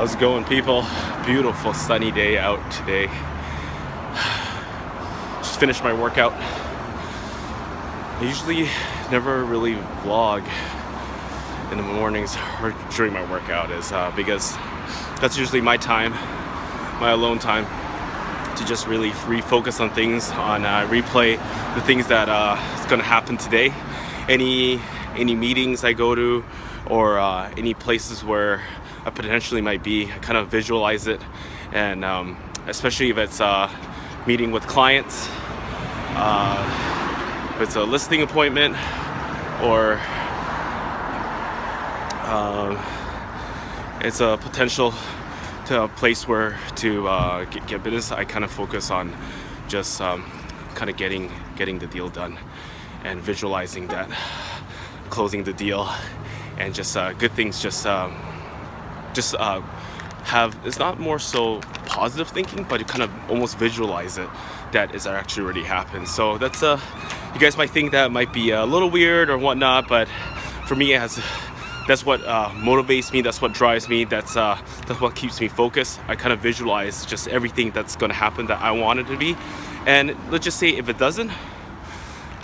How's it going, people? Beautiful sunny day out today. Just finished my workout. I usually never really vlog in the mornings or during my workout because that's usually my time, my alone time, to just really refocus on things, on replay the things that is going to happen today. Any meetings I go to, or any places where I potentially might be, I kind of visualize it, and especially if it's meeting with clients, if it's a listing appointment, or it's a potential to a place where to get business. I kind of focus on just kind of getting the deal done and visualizing that, closing the deal, and just good things. Just have, it's not more so positive thinking, but you kind of almost visualize it that is actually already happened. So that's you guys might think that might be a little weird or whatnot, but for me, that's what motivates me, that's what drives me, that's what keeps me focused. I kind of visualize just everything that's going to happen that I want it to be, and let's just say if it doesn't,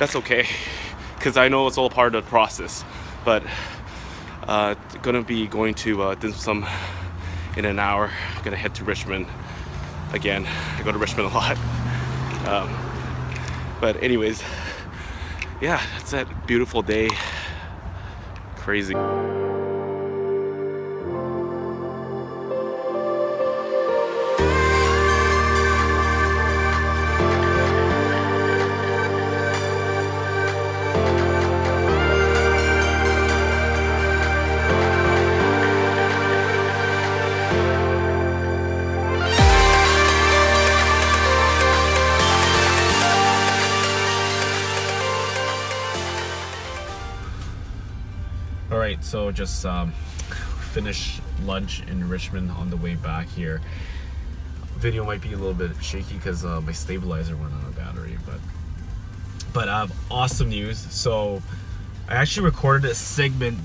that's okay, because I know it's all part of the process. But gonna be going to dim sum in an hour. Gonna head to Richmond again. I go to Richmond a lot. But anyways, yeah, that's that beautiful day. Crazy. Alright, so just finished lunch in Richmond on the way back here. Video might be a little bit shaky because my stabilizer went out of battery, but I have awesome news. So I actually recorded a segment,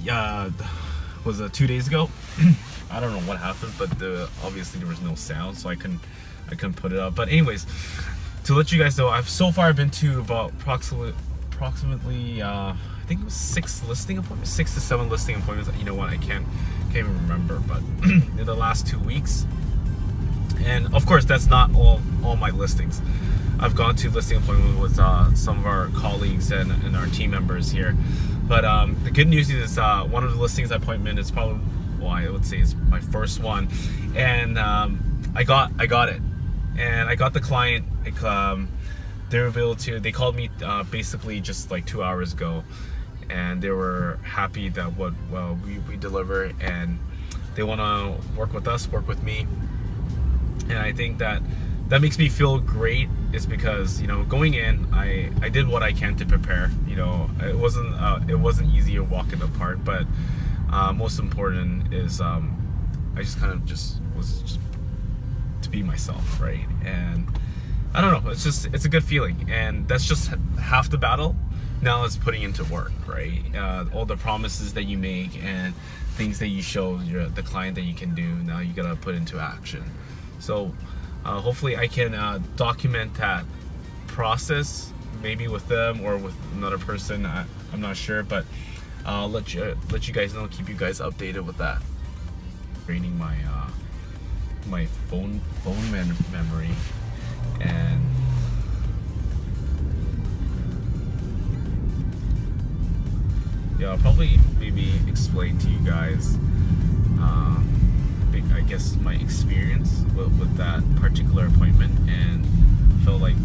was 2 days ago. I don't know what happened, but obviously there was no sound, so I couldn't put it up. But anyways, to let you guys know, I've so far been to about approximately I think it was 6 to 7 listing appointments. You know what, I can't even remember, but in the last 2 weeks. And of course, that's not all my listings. I've gone to listing appointments with some of our colleagues and our team members here. But the good news is one of the listings appointment is probably, well, I would say it's my first one, and I got it, and I got the client. They called me basically just like 2 hours ago, and they were happy that we deliver, and they want to work with us, work with me. And I think that makes me feel great, is because, you know, going in, I did what I can to prepare. You know, it wasn't easy a walk in the park, but most important is I just kind of was to be myself, right? And I don't know, it's a good feeling, and that's just half the battle. Now it's putting into work, right? All the promises that you make and things that you show the client that you can do, now you gotta put into action. So hopefully I can document that process, maybe with them or with another person. I'm not sure, but I'll let you guys know, keep you guys updated with that. Draining my phone memory. And yeah, I'll probably maybe explain to you guys I guess my experience with that particular appointment, and feel like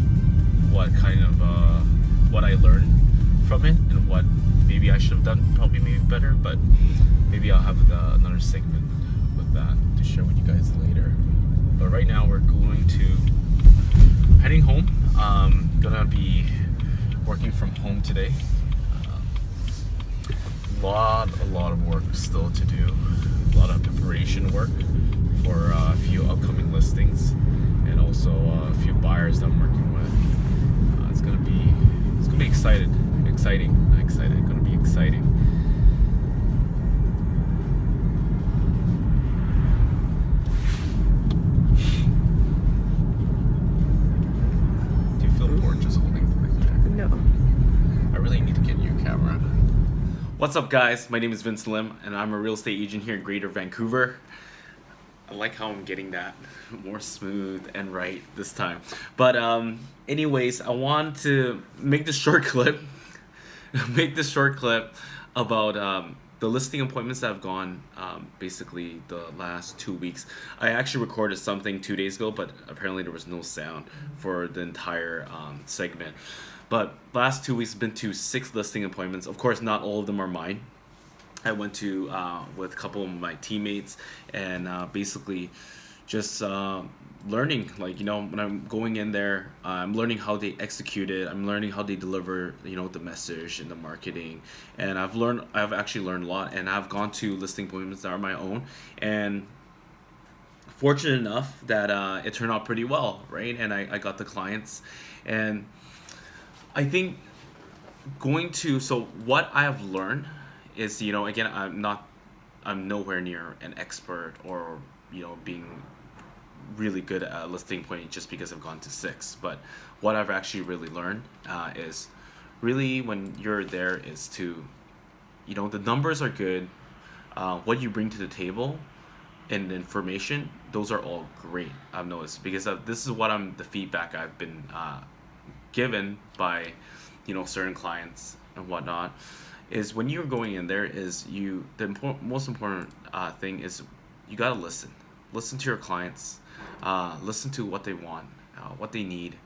what kind of what I learned from it, and what maybe I should have done probably maybe better. But maybe I'll have another segment with that to share with you guys later. But right now we're heading home. Gonna be working from home today. A lot of work still to do. A lot of preparation work for a few upcoming listings, and also a few buyers that I'm working with. It's gonna be exciting. Gonna be exciting. What's up, guys? My name is Vince Lim, and I'm a real estate agent here in Greater Vancouver. I like how I'm getting that more smooth and right this time. But anyways, I want to make this short clip. Make this short clip about the listing appointments that have gone basically the last 2 weeks. I actually recorded something 2 days ago, but apparently there was no sound for the entire segment. But last 2 weeks, been to 6 listing appointments. Of course, not all of them are mine. I went to with a couple of my teammates and basically just learning, like, when I'm going in there, I'm learning how they execute it. I'm learning how they deliver, the message and the marketing. And I've actually learned a lot, and I've gone to listing appointments that are my own, and fortunate enough that it turned out pretty well, right? And I got the clients, and I think so what I have learned is, again, I'm nowhere near an expert or, being really good at a listing point just because I've gone to 6. But what I've actually really learned is really, when you're there, is to, the numbers are good. What you bring to the table and the information, those are all great. I've noticed, because this is the feedback I've been given by, certain clients and whatnot, is when you're going in there, is most important thing is you gotta listen to your clients, listen to what they want, what they need,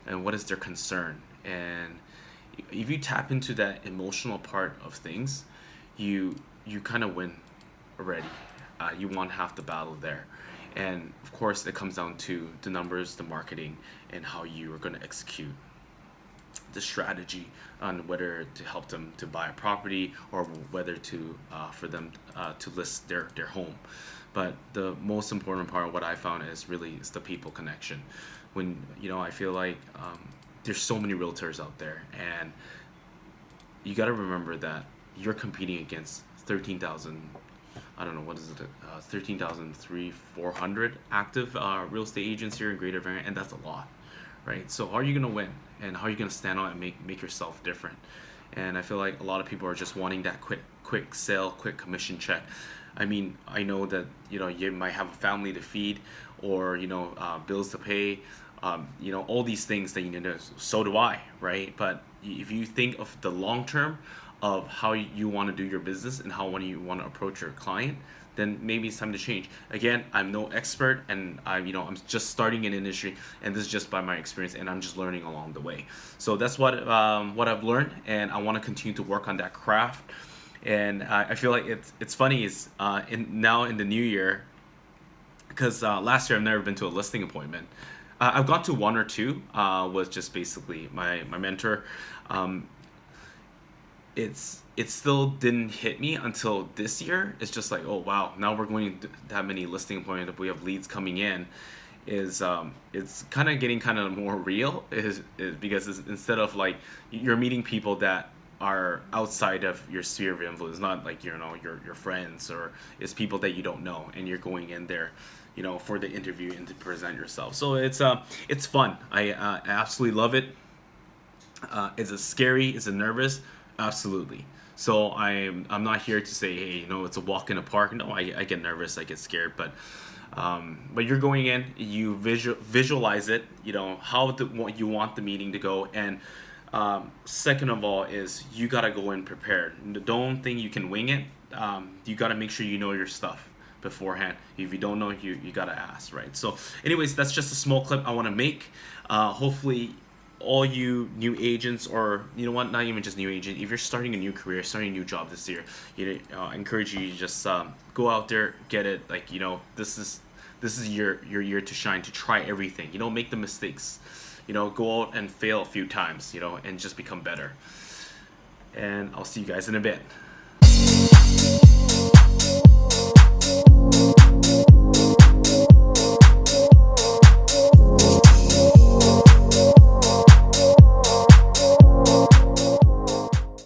and what is their concern. And if you tap into that emotional part of things, you kind of win already. You won half the battle there. And of course, it comes down to the numbers, the marketing, and how you are going to execute the strategy on whether to help them to buy a property or whether to for them to list their home. But the most important part of what I found is the people connection. When I feel like there's so many realtors out there, and you got to remember that you're competing against 13,000, I don't know, what is it, 13,400 active real estate agents here in Greater Vancouver, and that's a lot, right? So how are you going to win, and how are you going to stand out and make yourself different? And I feel like a lot of people are just wanting that quick sale, quick commission check. I mean, I know that you might have a family to feed, or bills to pay, all these things that you need to. So do I, right? But if you think of the long term of how you want to do your business and how you want to approach your client, then maybe it's time to change. Again, I'm no expert, and I'm just starting in industry, and this is just by my experience, and I'm just learning along the way. So that's what I've learned, and I want to continue to work on that craft. And I feel like it's funny is now in the new year, because last year I've never been to a listing appointment. I've gone to 1 or 2 with just basically my mentor. It still didn't hit me until this year. It's just like, oh wow, now we're going to that many listing appointments. We have leads coming in. It's kind of getting kind of more real. Because instead of like you're meeting people that are outside of your sphere of influence, not like your friends, or it's people that you don't know, and you're going in there for the interview and to present yourself. So it's fun. I absolutely love it. Is it scary? Is it nervous? Absolutely. So I'm not here to say, hey, it's a walk in the park. No, I get nervous, I get scared, but you're going in, you visualize it, how what you want the meeting to go. And second of all is you got to go in prepared. Don't think you can wing it. You got to make sure you know your stuff beforehand. If you don't know, you got to ask, right? So anyways, that's just a small clip I want to make. Hopefully all you new agents, or not even just new agent, if you're starting a new career, starting a new job this year, I encourage you to just go out there, get it. Like, this is your year to shine, to try everything. Make the mistakes. Go out and fail a few times, and just become better. And I'll see you guys in a bit.